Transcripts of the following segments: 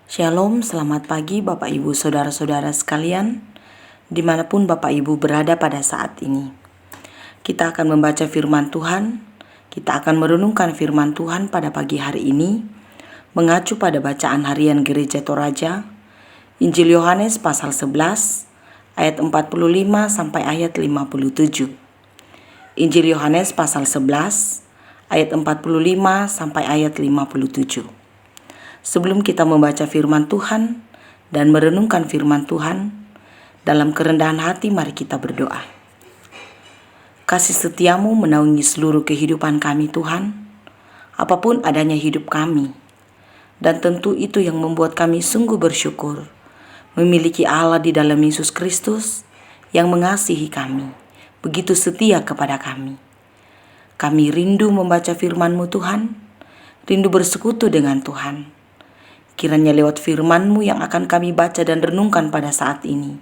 Shalom, selamat pagi Bapak Ibu Saudara-saudara sekalian, dimanapun Bapak Ibu berada pada saat ini. Kita akan membaca firman Tuhan, kita akan merenungkan firman Tuhan pada pagi hari ini, mengacu pada bacaan harian Gereja Toraja, Injil Yohanes pasal 11, ayat 45 sampai ayat 57. Injil Yohanes pasal 11, ayat 45 sampai ayat 57. Sebelum kita membaca firman Tuhan dan merenungkan firman Tuhan, dalam kerendahan hati mari kita berdoa. Kasih setiamu menaungi seluruh kehidupan kami Tuhan, apapun adanya hidup kami. Dan tentu itu yang membuat kami sungguh bersyukur, memiliki Allah di dalam Yesus Kristus yang mengasihi kami, begitu setia kepada kami. Kami rindu membaca firman-Mu Tuhan, rindu bersekutu dengan Tuhan. Kiranya lewat firman-Mu yang akan kami baca dan renungkan pada saat ini,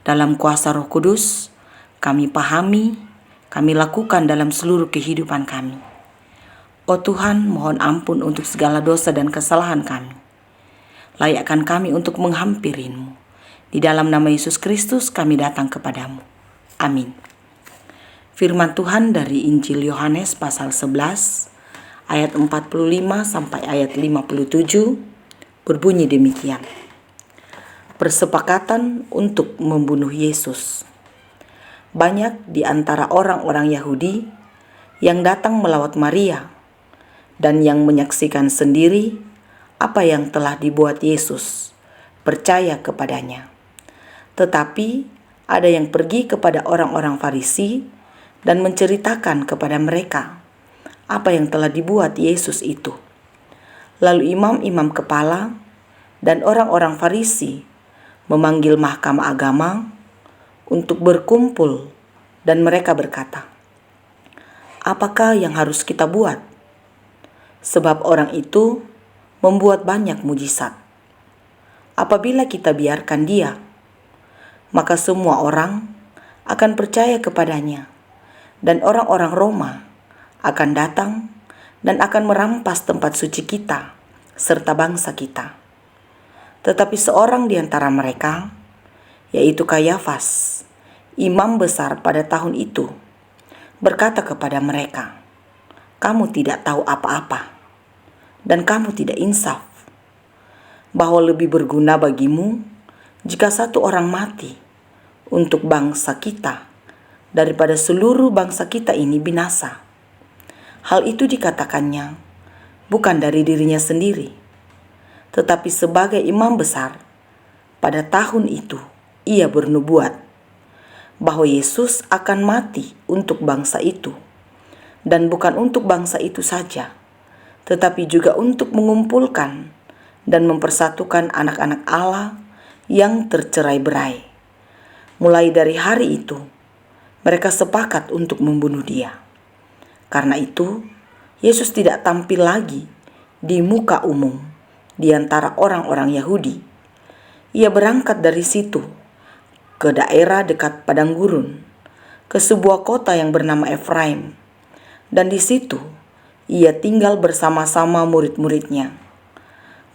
dalam kuasa Roh Kudus, kami pahami, kami lakukan dalam seluruh kehidupan kami. Oh Tuhan, mohon ampun untuk segala dosa dan kesalahan kami. Layakkan kami untuk menghampiri-Mu. Di dalam nama Yesus Kristus kami datang kepadamu. Amin. Firman Tuhan dari Injil Yohanes pasal 11, ayat 45 sampai ayat 57, berbunyi demikian. Persepakatan untuk membunuh Yesus. Banyak di antara orang-orang Yahudi yang datang melawat Maria dan yang menyaksikan sendiri apa yang telah dibuat Yesus, percaya kepadanya. Tetapi ada yang pergi kepada orang-orang Farisi dan menceritakan kepada mereka apa yang telah dibuat Yesus itu. Lalu imam-imam kepala dan orang-orang Farisi memanggil mahkamah agama untuk berkumpul dan mereka berkata, "Apakah yang harus kita buat? Sebab orang itu membuat banyak mujizat. Apabila kita biarkan dia, maka semua orang akan percaya kepadanya dan orang-orang Roma akan datang dan akan merampas tempat suci kita serta bangsa kita." Tetapi seorang di antara mereka, yaitu Kayafas, imam besar pada tahun itu, berkata kepada mereka, "Kamu tidak tahu apa-apa, dan kamu tidak insaf, bahwa lebih berguna bagimu jika satu orang mati untuk bangsa kita daripada seluruh bangsa kita ini binasa." Hal itu dikatakannya bukan dari dirinya sendiri, tetapi sebagai imam besar. Pada tahun itu ia bernubuat bahwa Yesus akan mati untuk bangsa itu, dan bukan untuk bangsa itu saja, tetapi juga untuk mengumpulkan dan mempersatukan anak-anak Allah yang tercerai-berai. Mulai dari hari itu mereka sepakat untuk membunuh dia. Karena itu, Yesus tidak tampil lagi di muka umum di antara orang-orang Yahudi. Ia berangkat dari situ ke daerah dekat padang gurun, ke sebuah kota yang bernama Efraim, dan di situ ia tinggal bersama-sama murid-muridnya.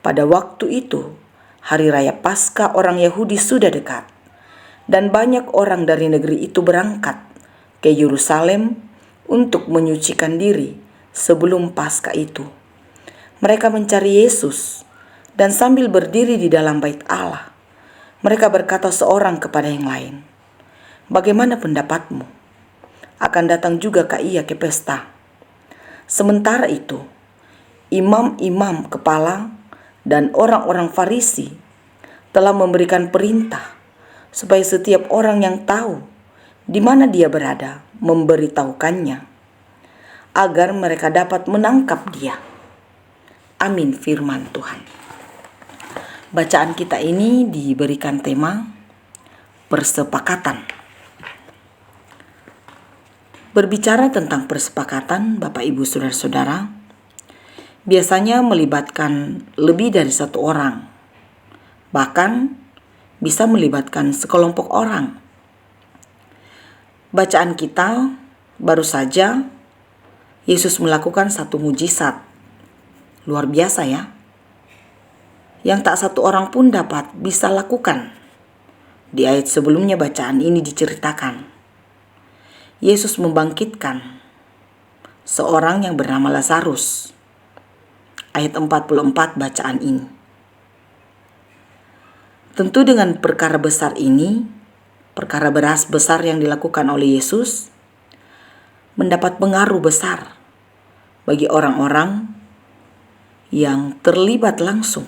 Pada waktu itu, hari raya Paskah orang Yahudi sudah dekat, dan banyak orang dari negeri itu berangkat ke Yerusalem untuk menyucikan diri sebelum Paskah itu. Mereka mencari Yesus, dan sambil berdiri di dalam bait Allah, mereka berkata seorang kepada yang lain, "Bagaimana pendapatmu? Akan datang juga kah ia ke pesta?" Sementara itu, imam-imam kepala dan orang-orang Farisi telah memberikan perintah supaya setiap orang yang tahu di mana dia berada memberitahukannya, agar mereka dapat menangkap dia. Amin firman Tuhan. Bacaan kita ini diberikan tema persepakatan. Berbicara tentang persepakatan, Bapak Ibu Saudara-saudara, biasanya melibatkan lebih dari satu orang, bahkan bisa melibatkan sekelompok orang. Bacaan kita baru saja Yesus melakukan satu mujizat. Luar biasa ya. yang tak satu orang pun dapat bisa lakukan. Di ayat sebelumnya bacaan ini diceritakan, Yesus membangkitkan seorang yang bernama Lazarus. Ayat 44 bacaan ini. Tentu dengan perkara besar ini, perkara beras besar yang dilakukan oleh Yesus, mendapat pengaruh besar bagi orang-orang yang terlibat langsung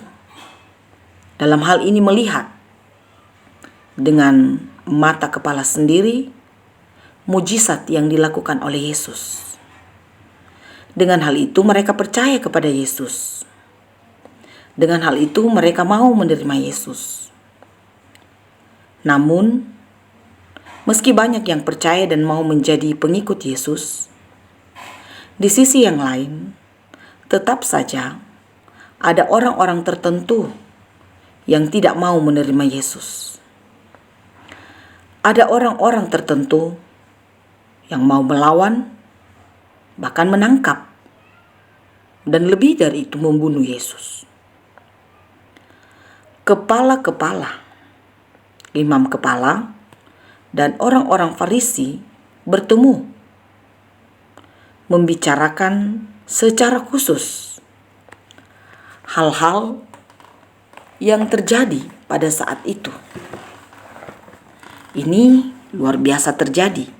dalam hal ini melihat dengan mata kepala sendiri mujizat yang dilakukan oleh Yesus. Dengan hal itu mereka percaya kepada Yesus. Dengan hal itu mereka mau menerima Yesus. Namun, meski banyak yang percaya dan mau menjadi pengikut Yesus, di sisi yang lain, tetap saja ada orang-orang tertentu yang tidak mau menerima Yesus. Ada orang-orang tertentu yang mau melawan, bahkan menangkap, dan lebih dari itu membunuh Yesus. Kepala-kepala, imam kepala, dan orang-orang Farisi bertemu, membicarakan secara khusus hal-hal yang terjadi pada saat itu. Ini luar biasa terjadi.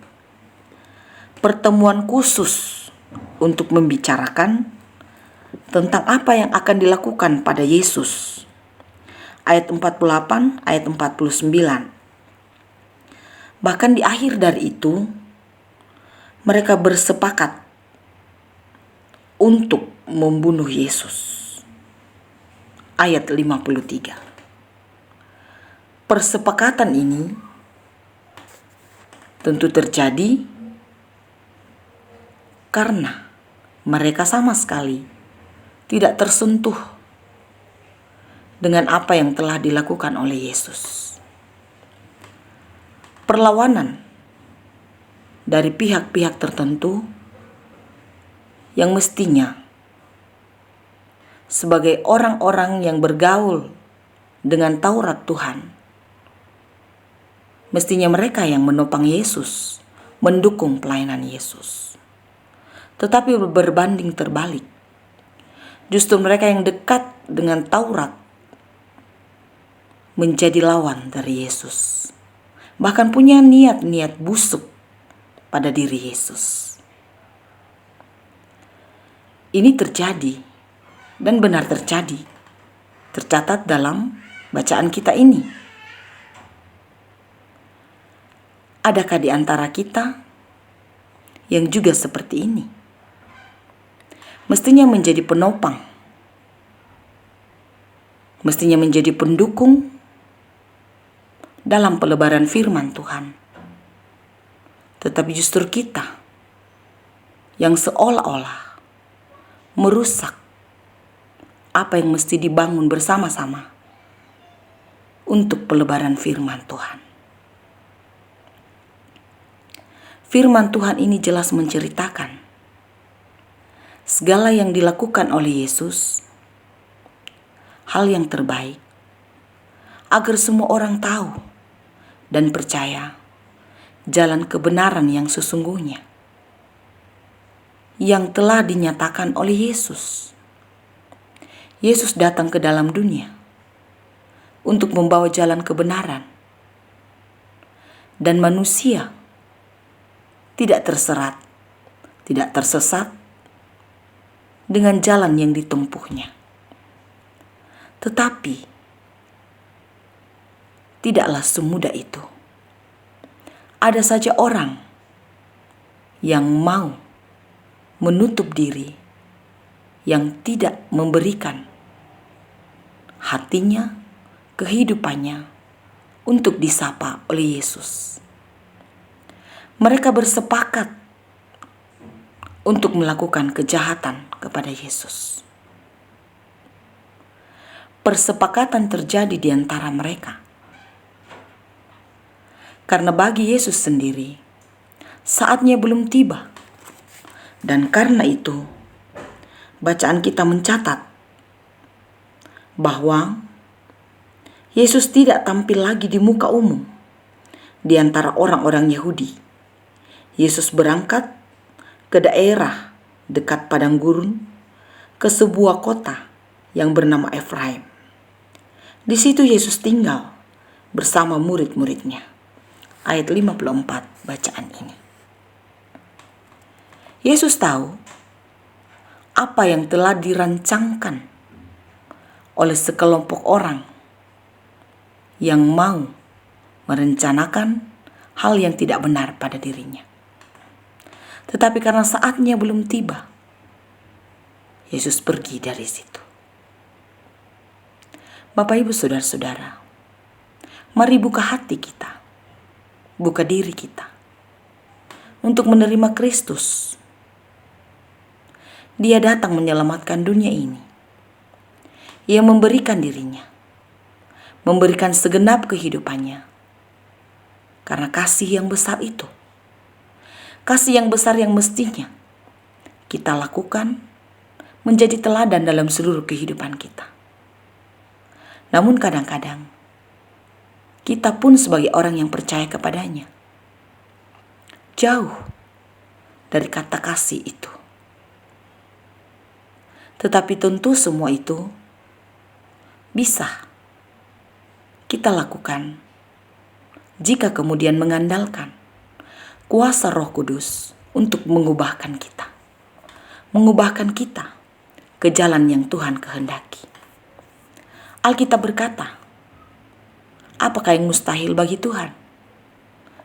Pertemuan khusus untuk membicarakan tentang apa yang akan dilakukan pada Yesus. Ayat 48, ayat 49. Bahkan di akhir dari itu, mereka bersepakat untuk membunuh Yesus. Ayat 53. Persepakatan ini tentu terjadi karena mereka sama sekali tidak tersentuh dengan apa yang telah dilakukan oleh Yesus. Perlawanan dari pihak-pihak tertentu yang mestinya sebagai orang-orang yang bergaul dengan Taurat Tuhan, mestinya mereka yang menopang Yesus, mendukung pelayanan Yesus. Tetapi berbanding terbalik, justru mereka yang dekat dengan Taurat menjadi lawan dari Yesus. Bahkan punya niat-niat busuk pada diri Yesus. Ini terjadi dan benar terjadi. Tercatat dalam bacaan kita ini. Adakah di antara kita yang juga seperti ini? Mestinya menjadi penopang, mestinya menjadi pendukung dalam pelebaran firman Tuhan. Tetapi justru kita yang seolah-olah merusak apa yang mesti dibangun bersama-sama untuk pelebaran firman Tuhan. Firman Tuhan ini jelas menceritakan segala yang dilakukan oleh Yesus, hal yang terbaik, agar semua orang tahu dan percaya jalan kebenaran yang sesungguhnya, yang telah dinyatakan oleh Yesus. Yesus datang ke dalam dunia untuk membawa jalan kebenaran, dan manusia tidak terserat, tidak tersesat dengan jalan yang ditempuhnya. Tetapi tidaklah semudah itu. Ada saja orang yang mau menutup diri, yang tidak memberikan hatinya, kehidupannya untuk disapa oleh Yesus. Mereka bersepakat untuk melakukan kejahatan kepada Yesus. Persepakatan terjadi di antara mereka. Karena bagi Yesus sendiri, saatnya belum tiba. Dan karena itu, bacaan kita mencatat bahwa Yesus tidak tampil lagi di muka umum di antara orang-orang Yahudi. Yesus berangkat ke daerah dekat padang gurun, ke sebuah kota yang bernama Efraim. Di situ Yesus tinggal bersama murid-muridnya. Ayat 54 bacaan ini. Yesus tahu apa yang telah dirancangkan oleh sekelompok orang yang mau merencanakan hal yang tidak benar pada dirinya. Tetapi karena saatnya belum tiba, Yesus pergi dari situ. Bapak, Ibu, Saudara-saudara, mari buka hati kita, buka diri kita untuk menerima Kristus. Dia datang menyelamatkan dunia ini. Ia memberikan dirinya, memberikan segenap kehidupannya. Karena kasih yang besar itu, kasih yang besar yang mestinya kita lakukan menjadi teladan dalam seluruh kehidupan kita. Namun kadang-kadang kita pun sebagai orang yang percaya kepadanya jauh dari kata kasih itu. Tetapi tentu semua itu bisa kita lakukan jika kemudian mengandalkan kuasa Roh Kudus untuk mengubahkan kita ke jalan yang Tuhan kehendaki. Alkitab berkata, apakah yang mustahil bagi Tuhan?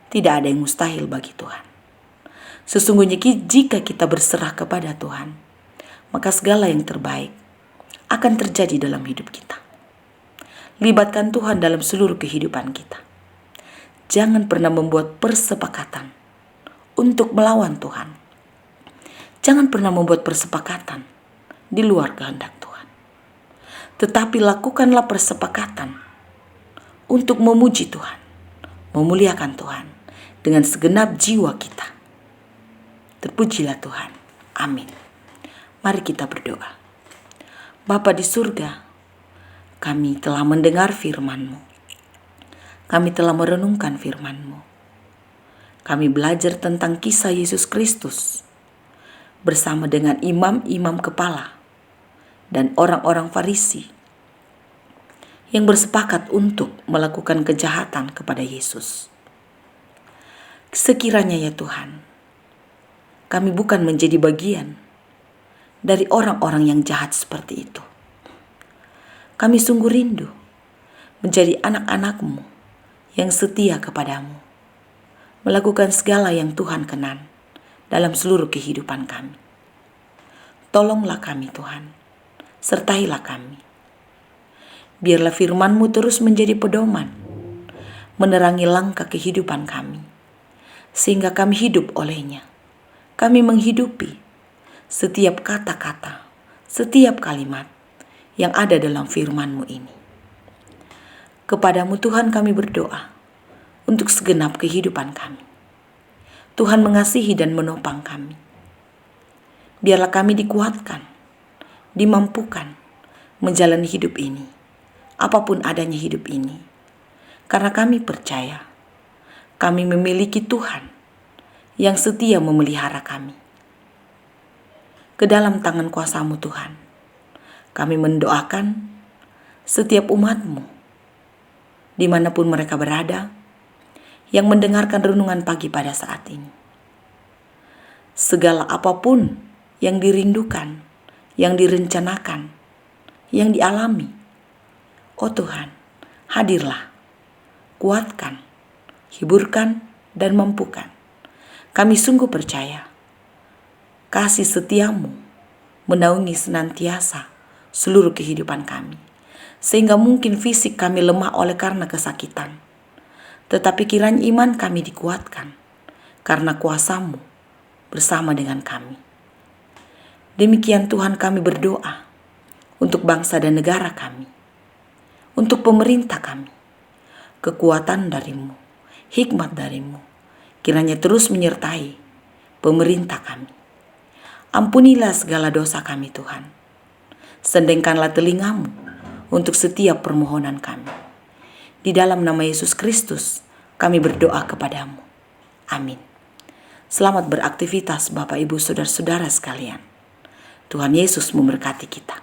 Tidak ada yang mustahil bagi Tuhan. Sesungguhnya jika kita berserah kepada Tuhan, maka segala yang terbaik akan terjadi dalam hidup kita. Libatkan Tuhan dalam seluruh kehidupan kita. Jangan pernah membuat persepakatan untuk melawan Tuhan. Jangan pernah membuat persepakatan di luar kehendak Tuhan. Tetapi lakukanlah persepakatan untuk memuji Tuhan, memuliakan Tuhan dengan segenap jiwa kita. Terpujilah Tuhan. Amin. Mari kita berdoa. Bapa di surga, kami telah mendengar firman-Mu. Kami telah merenungkan firman-Mu. Kami belajar tentang kisah Yesus Kristus bersama dengan imam-imam kepala dan orang-orang Farisi yang bersepakat untuk melakukan kejahatan kepada Yesus. Sekiranya ya Tuhan, kami bukan menjadi bagian dari orang-orang yang jahat seperti itu. Kami sungguh rindu menjadi anak-anak-Mu yang setia kepadamu, melakukan segala yang Tuhan kenan dalam seluruh kehidupan kami. Tolonglah kami Tuhan, sertailah kami. Biarlah firman-Mu terus menjadi pedoman, menerangi langkah kehidupan kami, sehingga kami hidup olehnya. Kami menghidupi setiap kata-kata, setiap kalimat yang ada dalam firman-Mu ini. Kepadamu Tuhan kami berdoa untuk segenap kehidupan kami. Tuhan mengasihi dan menopang kami. Biarlah kami dikuatkan, dimampukan menjalani hidup ini, apapun adanya hidup ini. Karena kami percaya, kami memiliki Tuhan yang setia memelihara kami. Ke dalam tangan kuasa-Mu Tuhan, kami mendoakan setiap umat-Mu, dimanapun mereka berada, yang mendengarkan renungan pagi pada saat ini. Segala apapun yang dirindukan, yang direncanakan, yang dialami, oh Tuhan, hadirlah, kuatkan, hiburkan, dan mampukan. Kami sungguh percaya, kasih setia-Mu menaungi senantiasa seluruh kehidupan kami, sehingga mungkin fisik kami lemah oleh karena kesakitan, tetapi kiranya iman kami dikuatkan karena kuasa-Mu bersama dengan kami. Demikian Tuhan kami berdoa untuk bangsa dan negara kami, untuk pemerintah kami. Kekuatan dari-Mu, hikmat dari-Mu, kiranya terus menyertai pemerintah kami. Ampunilah segala dosa kami Tuhan. Sendengkanlah telinga-Mu untuk setiap permohonan kami. Di dalam nama Yesus Kristus, kami berdoa kepadamu. Amin. Selamat beraktivitas Bapak Ibu Saudara-saudara sekalian. Tuhan Yesus memberkati kita.